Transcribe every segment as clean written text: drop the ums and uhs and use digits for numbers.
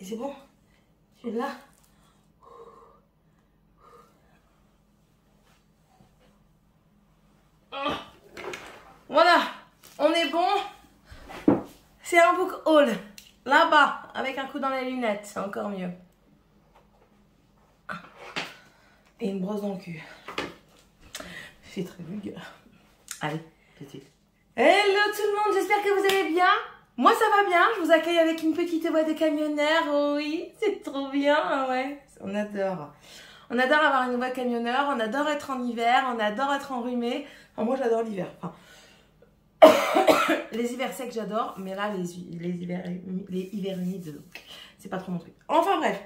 Et c'est bon. Tu es là. Voilà, on est bon. C'est un book haul. Là-bas, avec un coup dans les lunettes, c'est encore mieux. Et une brosse dans le cul. C'est très vulgaire. Allez, tout de suite. Hello tout le monde, j'espère que vous allez bien. Moi ça va bien, je vous accueille avec une petite voix de camionneur. Oh oui, c'est trop bien, ouais. On adore. On adore avoir une voix camionneur, on adore être en hiver, on adore être enrhumé. Enfin, moi j'adore l'hiver. Enfin, les hivers secs j'adore, mais là les hivers humides, c'est pas trop mon truc. Enfin bref.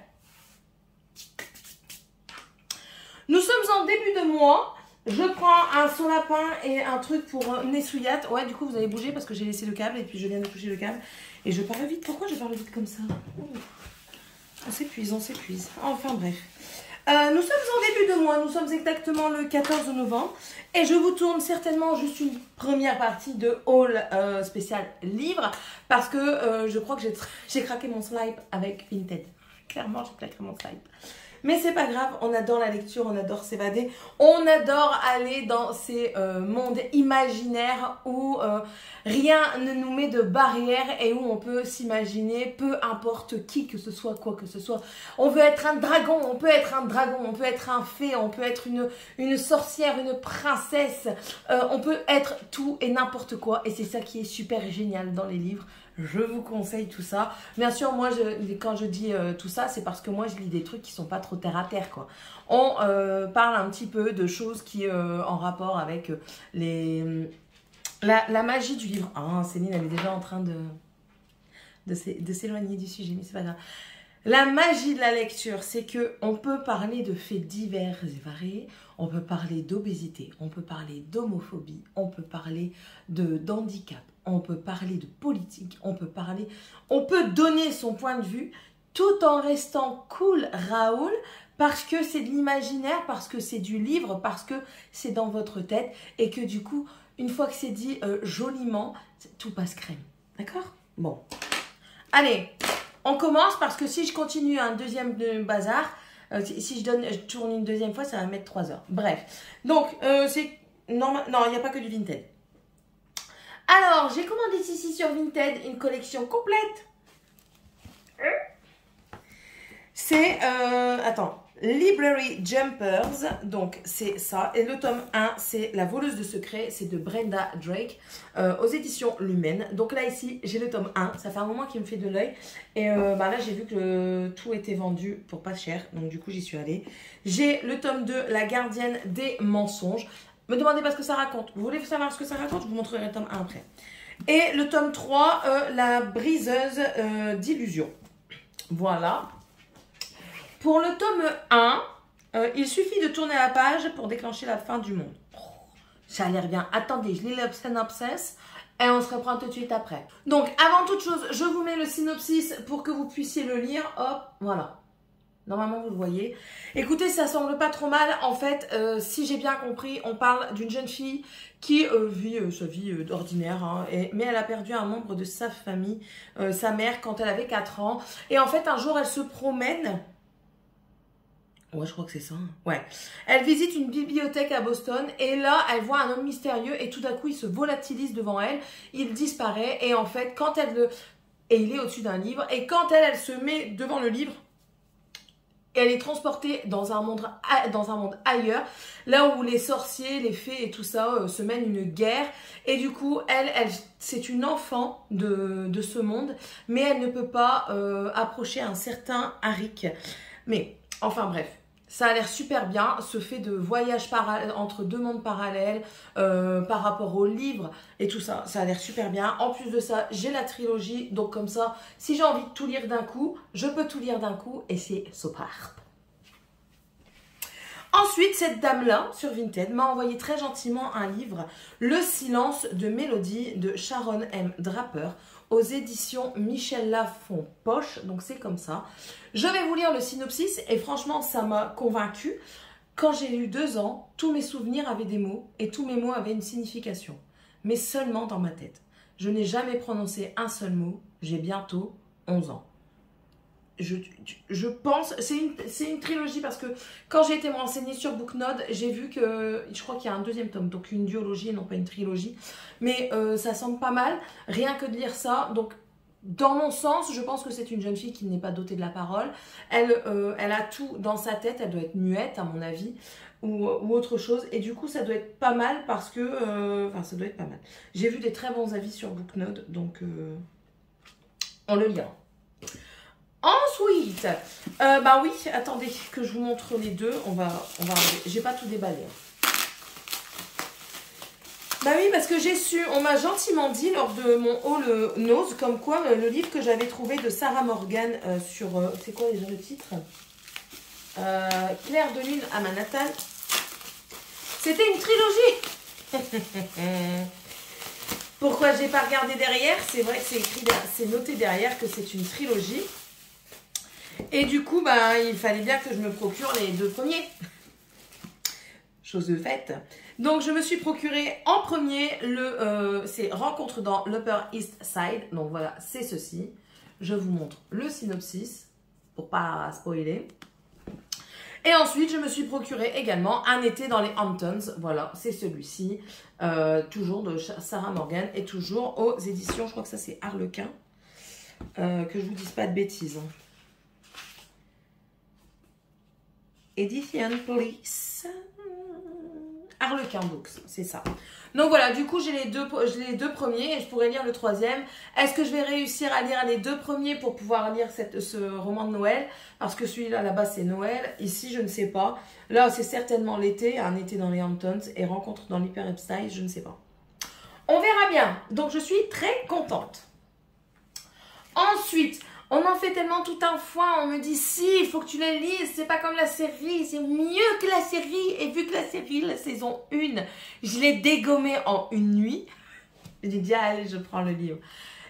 Nous sommes en début de mois. Je prends un son lapin et un truc pour Nessouillate. Ouais, du coup, vous allez bouger parce que j'ai laissé le câble et puis je viens de toucher le câble. Et je parle vite. Pourquoi je parle vite comme ça? On s'épuise, on s'épuise. Enfin, bref. Nous sommes en début de mois. Nous sommes exactement le 14 novembre. Et je vous tourne certainement juste une première partie de haul spécial livre. Parce que je crois que j'ai craqué mon slide avec Vinted. Clairement, j'ai craqué mon slide. Mais c'est pas grave, on adore la lecture, on adore s'évader, on adore aller dans ces mondes imaginaires où rien ne nous met de barrière et où on peut s'imaginer, peu importe qui que ce soit, quoi que ce soit. On veut être un dragon, on peut être un dragon, on peut être un fée, on peut être une sorcière, une princesse, on peut être tout et n'importe quoi et c'est ça qui est super génial dans les livres. Je vous conseille tout ça. Bien sûr, moi, quand je dis tout ça, c'est parce que moi, je lis des trucs qui sont pas trop terre à terre, quoi. On parle un petit peu de choses qui en rapport avec la magie du livre. Ah, Céline, elle est déjà en train de s'éloigner du sujet, mais c'est pas grave. La magie de la lecture, c'est que on peut parler de faits divers et variés, on peut parler d'obésité, on peut parler d'homophobie, on peut parler d'handicap, on peut parler de politique, on peut donner son point de vue tout en restant cool, Raoul, parce que c'est de l'imaginaire, parce que c'est du livre, parce que c'est dans votre tête et que du coup, une fois que c'est dit joliment, tout passe crème. D'accord? Bon. Allez. On commence parce que si je continue un deuxième bazar, si je tourne une deuxième fois, ça va mettre 3 heures. Bref, donc c'est non, il n'y a pas que du Vinted. Alors, j'ai commandé ici sur Vinted une collection complète. C'est, attends, Library Jumpers, donc c'est ça. Et le tome 1, c'est La voleuse de secrets, c'est de Brenda Drake, aux éditions Lumen. Donc là, ici, j'ai le tome 1, ça fait un moment qu'il me fait de l'œil. Et là, j'ai vu que tout était vendu pour pas cher, donc du coup, j'y suis allée. J'ai le tome 2, La gardienne des mensonges. Me demandez pas ce que ça raconte. Vous voulez savoir ce que ça raconte? Je vous montrerai le tome 1 après. Et le tome 3, La briseuse d'illusions. Voilà. Pour le tome 1, il suffit de tourner la page pour déclencher la fin du monde. Oh, ça a l'air bien. Attendez, je lis le synopsis et on se reprend tout de suite après. Donc, avant toute chose, je vous mets le synopsis pour que vous puissiez le lire. Hop, voilà. Normalement, vous le voyez. Écoutez, ça semble pas trop mal. En fait, si j'ai bien compris, on parle d'une jeune fille qui vit sa vie ordinaire. Hein, mais elle a perdu un membre de sa famille, sa mère, quand elle avait 4 ans. Et en fait, un jour, elle se promène. Ouais, je crois que c'est ça. Ouais. Elle visite une bibliothèque à Boston et là, elle voit un homme mystérieux et tout d'un coup, il se volatilise devant elle. Il disparaît et en fait, quand elle et il est au-dessus d'un livre et quand elle se met devant le livre, elle est transportée dans un monde ailleurs, là où les sorciers, les fées et tout ça se mènent une guerre. Et du coup, c'est une enfant de ce monde, mais elle ne peut pas approcher un certain Arik. Mais, enfin bref. Ça a l'air super bien, ce fait de voyage entre 2 mondes parallèles par rapport au livre et tout ça, ça a l'air super bien. En plus de ça, j'ai la trilogie, donc comme ça, si j'ai envie de tout lire d'un coup, je peux tout lire d'un coup et c'est super. Ensuite, cette dame-là, sur Vinted, m'a envoyé très gentiment un livre, Le silence de Mélodie de Sharon M. Draper, aux éditions Michel Lafon Poche, donc c'est comme ça. Je vais vous lire le synopsis et franchement, ça m'a convaincue. Quand j'ai eu 2 ans, tous mes souvenirs avaient des mots et tous mes mots avaient une signification, mais seulement dans ma tête. Je n'ai jamais prononcé un seul mot, j'ai bientôt 11 ans. je pense, c'est une trilogie parce que quand j'ai été me renseigner sur Booknode, j'ai vu que, je crois qu'il y a un deuxième tome, donc une duologie et non pas une trilogie. Mais ça semble pas mal, rien que de lire ça. Donc, dans mon sens, je pense que c'est une jeune fille qui n'est pas dotée de la parole. Elle a tout dans sa tête, elle doit être muette à mon avis, ou autre chose. Et du coup, ça doit être pas mal parce que, enfin, ça doit être pas mal. J'ai vu des très bons avis sur Booknode, donc on le lira. Ensuite, bah oui, attendez que je vous montre les deux. On va j'ai pas tout déballé. Bah oui, parce que j'ai su, on m'a gentiment dit lors de mon haul Nose, comme quoi le livre que j'avais trouvé de Sarah Morgan sur, c'est quoi déjà le titre, Clair de lune à Manhattan, c'était une trilogie. Pourquoi j'ai pas regardé derrière? C'est vrai que c'est écrit, c'est noté derrière que c'est une trilogie. Et du coup, bah, il fallait bien que je me procure les deux premiers. Chose de faite. Donc, je me suis procuré en premier c'est Rencontre dans l'Upper East Side. Donc, voilà, c'est ceci. Je vous montre le synopsis pour pas spoiler. Et ensuite, je me suis procuré également Un été dans les Hamptons. Voilà, c'est celui-ci. Toujours de Sarah Morgan et toujours aux éditions, je crois que ça c'est Harlequin. Que je vous dise pas de bêtises. Edition Police. Harlequin Books, c'est ça. Donc voilà, du coup j'ai les deux premiers et je pourrais lire le troisième. Est-ce que je vais réussir à lire les deux premiers pour pouvoir lire ce roman de Noël? Parce que celui-là là-bas c'est Noël, ici je ne sais pas. Là c'est certainement l'été, Un été dans les Hamptons et Rencontre dans l'Hyper Epstein, je ne sais pas. On verra bien, donc je suis très contente. Ensuite, on en fait tellement tout un foin, on me dit si, il faut que tu les lises, c'est pas comme la série, c'est mieux que la série. Et vu que la série, la saison 1, je l'ai dégommée en une nuit, j'ai dit allez, je prends le livre.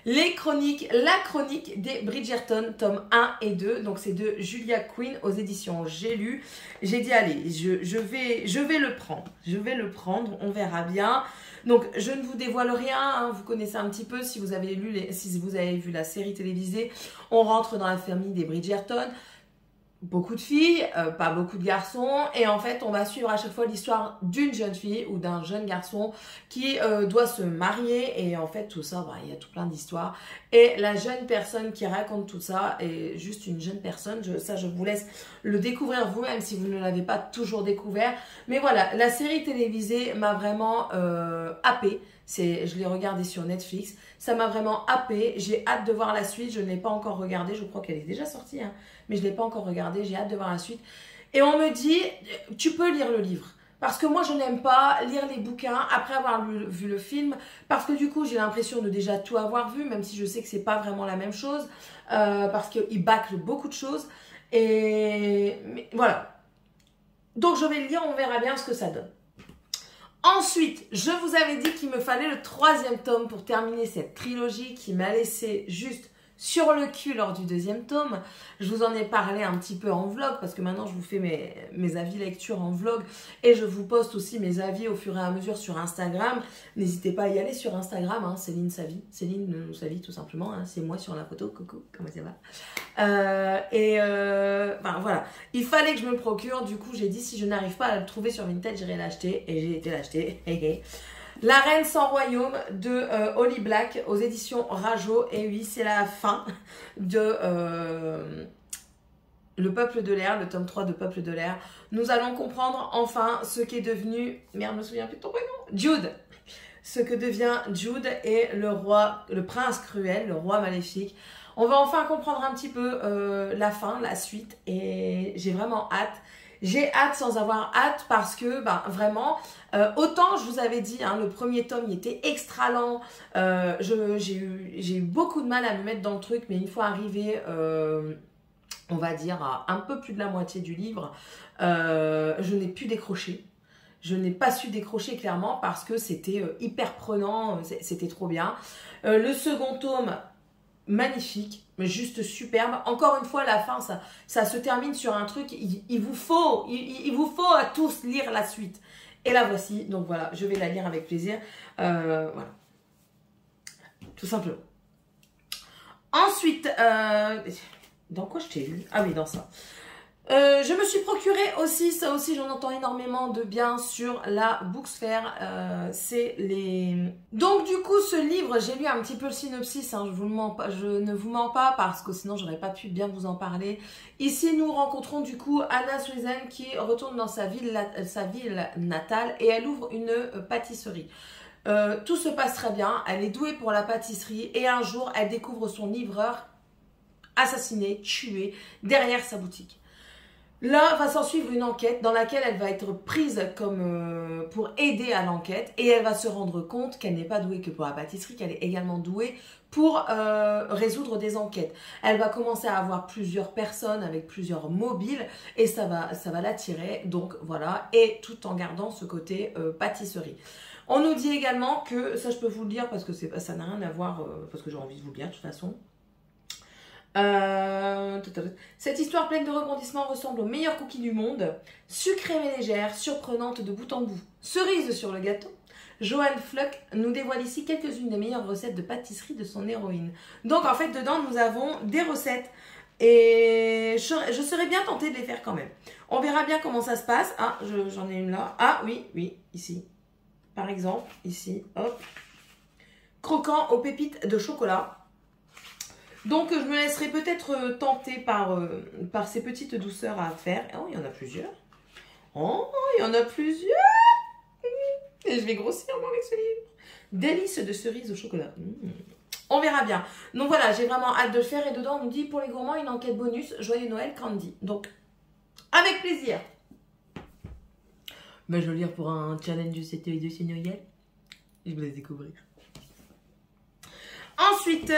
La chronique des Bridgerton, tome 1 et 2, donc c'est de Julia Quinn aux éditions J'ai lu. J'ai dit allez, je vais le prendre, on verra bien. Donc, je ne vous dévoile rien, hein, vous connaissez un petit peu, si vous avez vu la série télévisée, on rentre dans la famille des Bridgerton, beaucoup de filles, pas beaucoup de garçons, et en fait, on va suivre à chaque fois l'histoire d'une jeune fille ou d'un jeune garçon qui doit se marier, et en fait, tout ça, bah, il y a tout plein d'histoires, et la jeune personne qui raconte tout ça est juste une jeune personne, ça je vous laisse le découvrir vous-même si vous ne l'avez pas toujours découvert, mais voilà, la série télévisée m'a vraiment happée. Je l'ai regardée sur Netflix, ça m'a vraiment happée, j'ai hâte de voir la suite, je ne l'ai pas encore regardée, je crois qu'elle est déjà sortie, hein, mais je ne l'ai pas encore regardée, j'ai hâte de voir la suite. Et on me dit, tu peux lire le livre, parce que moi je n'aime pas lire les bouquins après avoir vu le film, parce que du coup j'ai l'impression de déjà tout avoir vu, même si je sais que c'est pas vraiment la même chose, parce qu'il bâcle beaucoup de choses, mais voilà. Donc je vais le lire, on verra bien ce que ça donne. Ensuite, je vous avais dit qu'il me fallait le troisième tome pour terminer cette trilogie qui m'a laissé juste sur le cul lors du deuxième tome. Je vous en ai parlé un petit peu en vlog parce que maintenant je vous fais mes avis lecture en vlog et je vous poste aussi mes avis au fur et à mesure sur Instagram. N'hésitez pas à y aller sur Instagram, hein, Céline Savy, Céline Savy tout simplement, hein, c'est moi sur la photo, coucou, comment ça va? Ben voilà, il fallait que je me le procure, du coup j'ai dit si je n'arrive pas à le trouver sur Vinted, j'irai l'acheter et j'ai été l'acheter. La Reine sans royaume de Holly Black aux éditions Rajo. Et oui, c'est la fin de Le Peuple de l'air, le tome 3 de Peuple de l'air. Nous allons comprendre enfin ce qu'est devenu, merde, je me souviens plus de ton prénom, Jude. Ce que devient Jude et le prince cruel, le roi maléfique. On va enfin comprendre un petit peu la fin, la suite. Et j'ai vraiment hâte. J'ai hâte sans avoir hâte parce que, ben, vraiment, autant je vous avais dit, hein, le premier tome, il était extra lent. J'ai eu beaucoup de mal à me mettre dans le truc, mais une fois arrivé, on va dire, à un peu plus de la moitié du livre, je n'ai pu décrocher. Je n'ai pas su décrocher clairement parce que c'était hyper prenant, c'était trop bien. Le second tome, magnifique, mais juste superbe. Encore une fois, la fin, ça se termine sur un truc, il vous faut à tous lire la suite. Et la voici, donc voilà, je vais la lire avec plaisir. Voilà. Tout simplement. Ensuite, Dans quoi je t'ai lu? Ah oui, dans ça. Je me suis procuré aussi, ça aussi j'en entends énormément de bien sur la Booksphère, c'est les... Donc du coup ce livre, j'ai lu un petit peu le synopsis, hein, je ne vous mens pas parce que sinon j'aurais pas pu bien vous en parler. Ici nous rencontrons du coup Anna Susan qui retourne dans sa ville natale et elle ouvre une pâtisserie. Tout se passe très bien, elle est douée pour la pâtisserie et un jour elle découvre son livreur assassiné, tué derrière sa boutique. Là, va s'en suivre une enquête dans laquelle elle va être prise comme pour aider à l'enquête et elle va se rendre compte qu'elle n'est pas douée que pour la pâtisserie, qu'elle est également douée pour résoudre des enquêtes. Elle va commencer à avoir plusieurs personnes avec plusieurs mobiles et ça va l'attirer, donc voilà, et tout en gardant ce côté pâtisserie. On nous dit également que, ça je peux vous le dire parce que ça n'a rien à voir, parce que j'ai envie de vous le dire de toute façon. Cette histoire pleine de rebondissements ressemble aux meilleurs cookies du monde, sucrée mais légère, surprenante de bout en bout. Cerise sur le gâteau, Joanne Fluck nous dévoile ici quelques-unes des meilleures recettes de pâtisserie de son héroïne. Donc en fait dedans nous avons des recettes et je serais bien tentée de les faire quand même. On verra bien comment ça se passe. Ah, j'en ai une là. Ah oui, ici. Par exemple, ici, hop. Croquant aux pépites de chocolat. Donc, je me laisserai peut-être tenter par ces petites douceurs à faire. Oh, il y en a plusieurs. Oh, il y en a plusieurs. Et je vais grossir, moi, avec ce livre. Délices de cerises au chocolat. On verra bien. Donc, voilà, j'ai vraiment hâte de le faire. Et dedans, on nous dit, pour les gourmands, une enquête bonus. Joyeux Noël, Candy. Donc, avec plaisir. Ben, je vais le lire pour un challenge de cette édition Noël. Je vous laisse découvrir. Ensuite,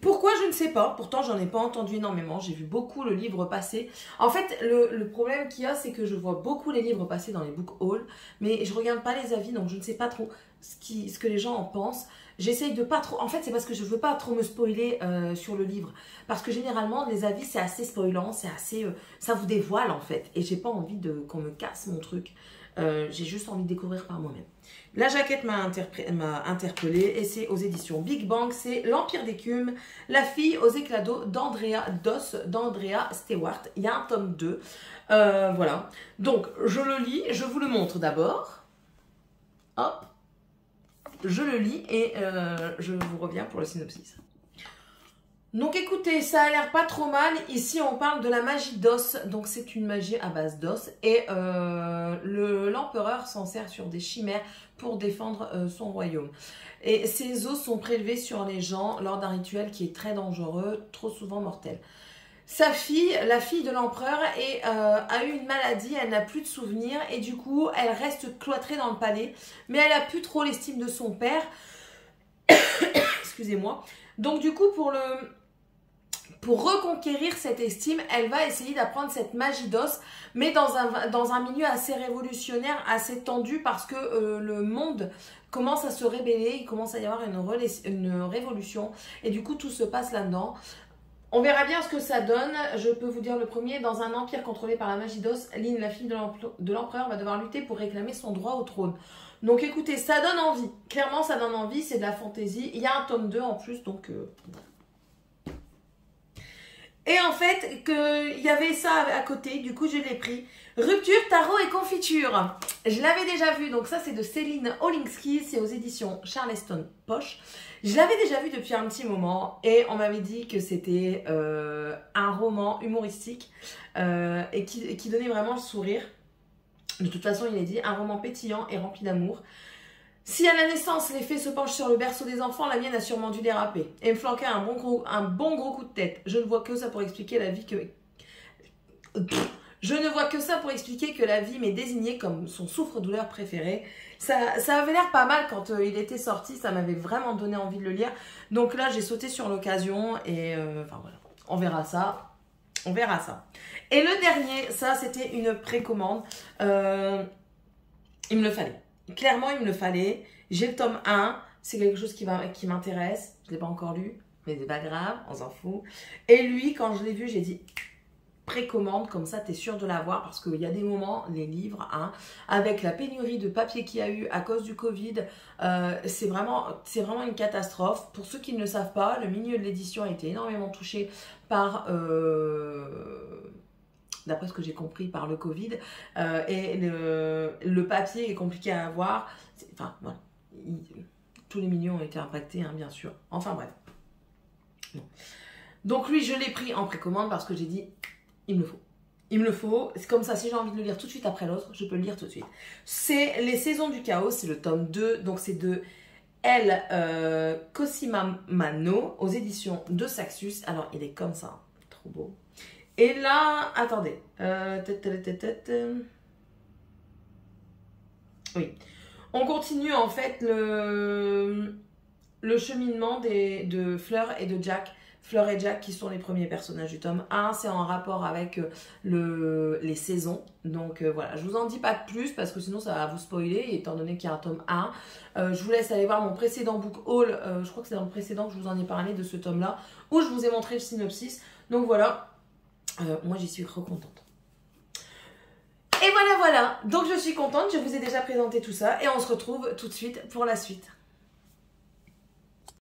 pourquoi je ne sais pas, pourtant j'en ai pas entendu énormément, j'ai vu beaucoup le livre passer. En fait, le problème qu'il y a, c'est que je vois beaucoup les livres passer dans les book hauls, mais je regarde pas les avis, donc je ne sais pas trop ce que les gens en pensent. J'essaye de pas trop, en fait c'est parce que je veux pas trop me spoiler sur le livre, parce que généralement les avis c'est assez spoilant, c'est assez, ça vous dévoile en fait, et j'ai pas envie qu'on me casse mon truc. J'ai juste envie de découvrir par moi-même. La jaquette m'a interpellée et c'est aux éditions Big Bang. C'est L'Empire d'écume, la fille aux éclats d'eau d'Andrea Stewart. Il y a un tome 2. Voilà. Donc, je le lis. Je vous le montre d'abord. Hop. Je le lis et je vous reviens pour le synopsis. Donc écoutez, ça a l'air pas trop mal. Ici, on parle de la magie d'os. Donc c'est une magie à base d'os. Et l'empereur s'en sert sur des chimères pour défendre son royaume. Et ces os sont prélevés sur les gens lors d'un rituel qui est très dangereux, trop souvent mortel. Sa fille, la fille de l'empereur, a eu une maladie, elle n'a plus de souvenirs. Et du coup, elle reste cloîtrée dans le palais. Mais elle a plus trop l'estime de son père. Excusez-moi. Donc du coup, pour reconquérir cette estime, elle va essayer d'apprendre cette magie d'os, mais dans un milieu assez révolutionnaire, assez tendu, parce que le monde commence à se rébeller, il commence à y avoir une révolution, et du coup tout se passe là-dedans. On verra bien ce que ça donne. Je peux vous dire le premier, dans un empire contrôlé par la magie d'os, Lynn, la fille de l'empereur, va devoir lutter pour réclamer son droit au trône. Donc écoutez, ça donne envie, clairement ça donne envie, c'est de la fantaisie, il y a un tome 2 en plus, donc... Et en fait, il y avait ça à côté, du coup je l'ai pris. Rupture, tarot et confiture. Je l'avais déjà vu, donc ça c'est de Céline Olinsky, c'est aux éditions Charleston Poche. Je l'avais déjà vu depuis un petit moment et on m'avait dit que c'était un roman humoristique et qui donnait vraiment le sourire. De toute façon, il est dit, un roman pétillant et rempli d'amour. Si à la naissance, les fées se penchent sur le berceau des enfants, la mienne a sûrement dû déraper et me flanquer un bon gros coup de tête. Je ne vois que ça pour expliquer la vie que... Je ne vois que ça pour expliquer que la vie m'est désignée comme son souffre-douleur préféré. Ça avait l'air pas mal quand il était sorti, ça m'avait vraiment donné envie de le lire. Donc là, j'ai sauté sur l'occasion et enfin voilà, on verra ça. On verra ça. Et le dernier, ça c'était une précommande. Il me le fallait. Clairement, il me le fallait. J'ai le tome 1. C'est quelque chose qui m'intéresse. Je ne l'ai pas encore lu, mais c'est pas grave, on s'en fout. Et lui, quand je l'ai vu, j'ai dit précommande, comme ça tu es sûr de l'avoir, parce qu'il y a des moments, les livres, hein, avec la pénurie de papier qu'il y a eu à cause du Covid, c'est vraiment une catastrophe. Pour ceux qui ne le savent pas, le milieu de l'édition a été énormément touché par... d'après ce que j'ai compris, par le Covid, et le papier est compliqué à avoir. Enfin, voilà. Tous les milieux ont été impactés, hein, bien sûr. Enfin, bref. Bon. Donc, lui, je l'ai pris en précommande parce que j'ai dit, il me le faut. Il me le faut. C'est comme ça, si j'ai envie de le lire tout de suite après l'autre, je peux le lire tout de suite. C'est Les Saisons du Chaos, c'est le tome 2. Donc, c'est de El Cosimano aux éditions de Saxus. Alors, il est comme ça. Trop beau. Et là, attendez. Oui. On continue en fait le cheminement de Fleur et de Jack. Fleur et Jack qui sont les premiers personnages du tome 1. C'est en rapport avec les saisons. Donc voilà, je vous en dis pas de plus parce que sinon ça va vous spoiler étant donné qu'il y a un tome 1. Je vous laisse aller voir mon précédent book haul. Je crois que c'est dans le précédent que je vous en ai parlé de ce tome-là où je vous ai montré le synopsis. Donc voilà. Moi j'y suis trop contente. Et voilà, donc je suis contente, je vous ai déjà présenté tout ça et on se retrouve tout de suite pour la suite.